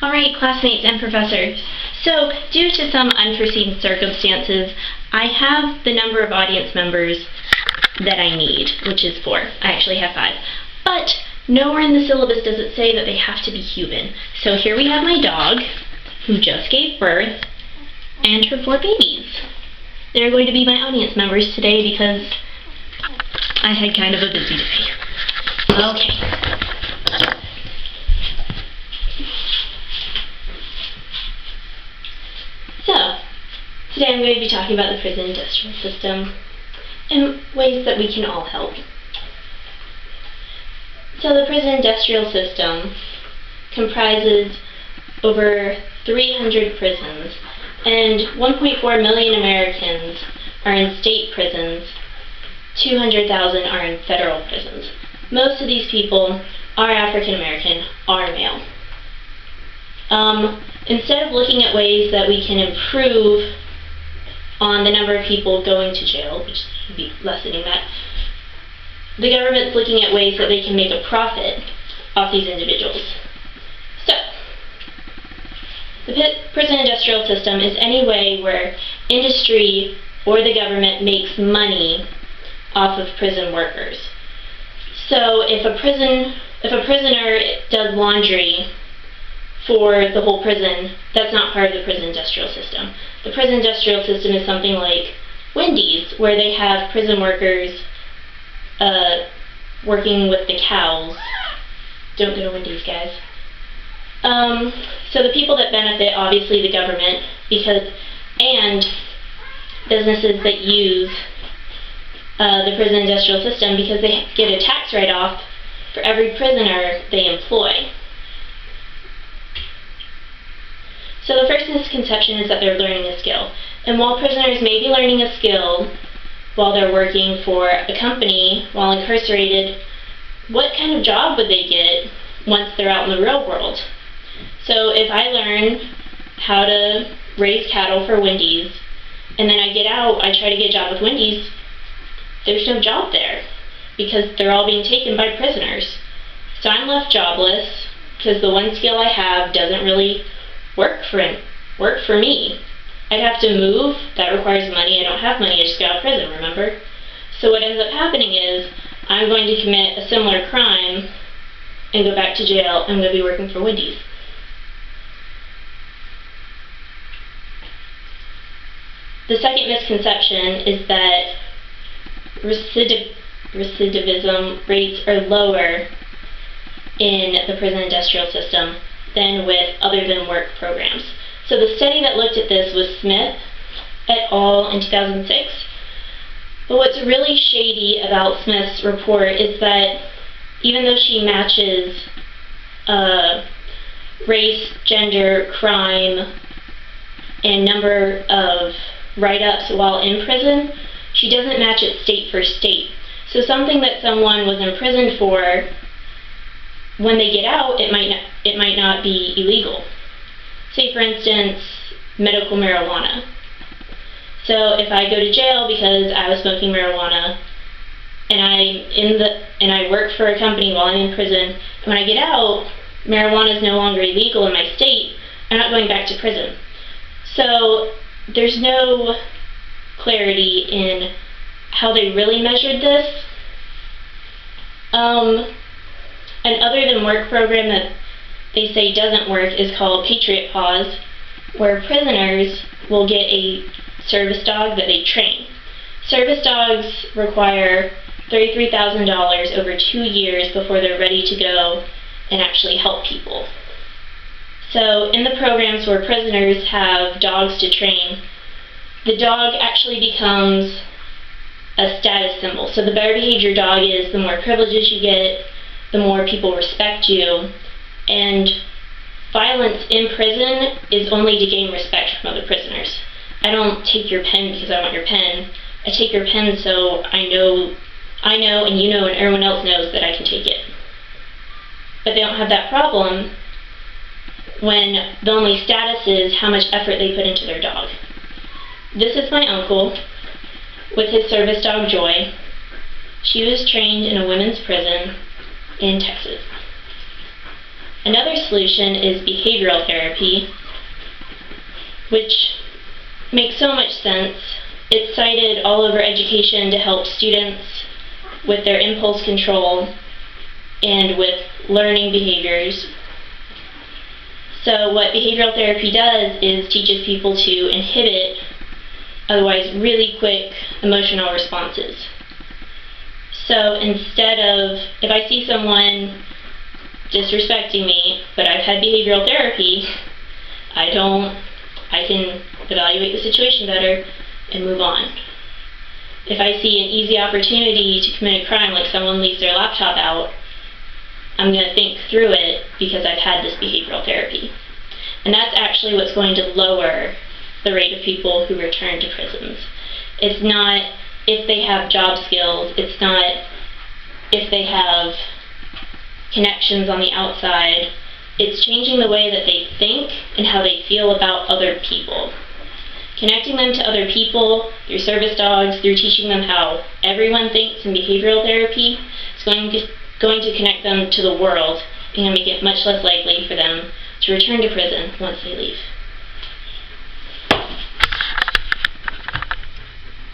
Alright, classmates and professors. So, due to some unforeseen circumstances, I have the number of audience members that I need, which is 4. I actually have 5. But nowhere in the syllabus does it say that they have to be human. So here we have my dog, who just gave birth, and her 4 babies. They're going to be my audience members today because I had kind of a busy day. Okay. So, today I'm going to be talking about the prison industrial system and ways that we can all help. So the prison industrial system comprises over 300 prisons, and 1.4 million Americans are in state prisons, 200,000 are in federal prisons. Most of these people are African American, are male. Instead of looking at ways that we can improve on the number of people going to jail, which would be lessening that, the government's looking at ways that they can make a profit off these individuals. So, the prison industrial system is any way where industry or the government makes money off of prison workers. So if a prisoner does laundry for the whole prison, that's not part of the prison industrial system. The prison industrial system is something like Wendy's, where they have prison workers working with the cows. Don't go to Wendy's, guys. So the people that benefit, obviously the government, and businesses that use the prison industrial system, because they get a tax write-off for every prisoner they employ. So the first misconception is that they're learning a skill. And while prisoners may be learning a skill while they're working for a company while incarcerated, what kind of job would they get once they're out in the real world? So if I learn how to raise cattle for Wendy's, and then I get out, I try to get a job with Wendy's, there's no job there, because they're all being taken by prisoners. So I'm left jobless, because the one skill I have doesn't really work for me. I'd have to move, that requires money, I don't have money, I just got out of prison, remember? So what ends up happening is, I'm going to commit a similar crime, and go back to jail, and I'm going to be working for Wendy's. The second misconception is that recidivism rates are lower in the prison industrial system than with other than work programs. So the study that looked at this was Smith et al. In 2006. But what's really shady about Smith's report is that even though she matches race, gender, crime, and number of write-ups while in prison, she doesn't match it state for state. So something that someone was imprisoned for, when they get out, it might not be illegal. Say, for instance, medical marijuana. So if I go to jail because I was smoking marijuana, and I work for a company while I'm in prison, and when I get out, marijuana is no longer illegal in my state, I'm not going back to prison. So there's no clarity in how they really measured this. An other than work program that they say doesn't work is called Patriot Paws, where prisoners will get a service dog that they train. Service dogs require $33,000 over 2 years before they're ready to go and actually help people. So in the programs where prisoners have dogs to train, the dog actually becomes a status symbol. So the better behaved your dog is, the more privileges you get, the more people respect you, and violence in prison is only to gain respect from other prisoners. I don't take your pen because I want your pen. I take your pen so I know and you know and everyone else knows that I can take it. But they don't have that problem when the only status is how much effort they put into their dog. This is my uncle with his service dog Joy. She was trained in a women's prison in Texas. Another solution is behavioral therapy, which makes so much sense. It's cited all over education to help students with their impulse control and with learning behaviors. So what behavioral therapy does is teaches people to inhibit otherwise really quick emotional responses. So instead of, if I see someone disrespecting me, but I've had behavioral therapy, I can evaluate the situation better and move on. If I see an easy opportunity to commit a crime, like someone leaves their laptop out, I'm going to think through it because I've had this behavioral therapy. And that's actually what's going to lower the rate of people who return to prisons. It's not if they have job skills, it's not if they have connections on the outside. It's changing the way that they think and how they feel about other people. Connecting them to other people through service dogs, through teaching them how everyone thinks in behavioral therapy, is going to connect them to the world and make it much less likely for them to return to prison once they leave.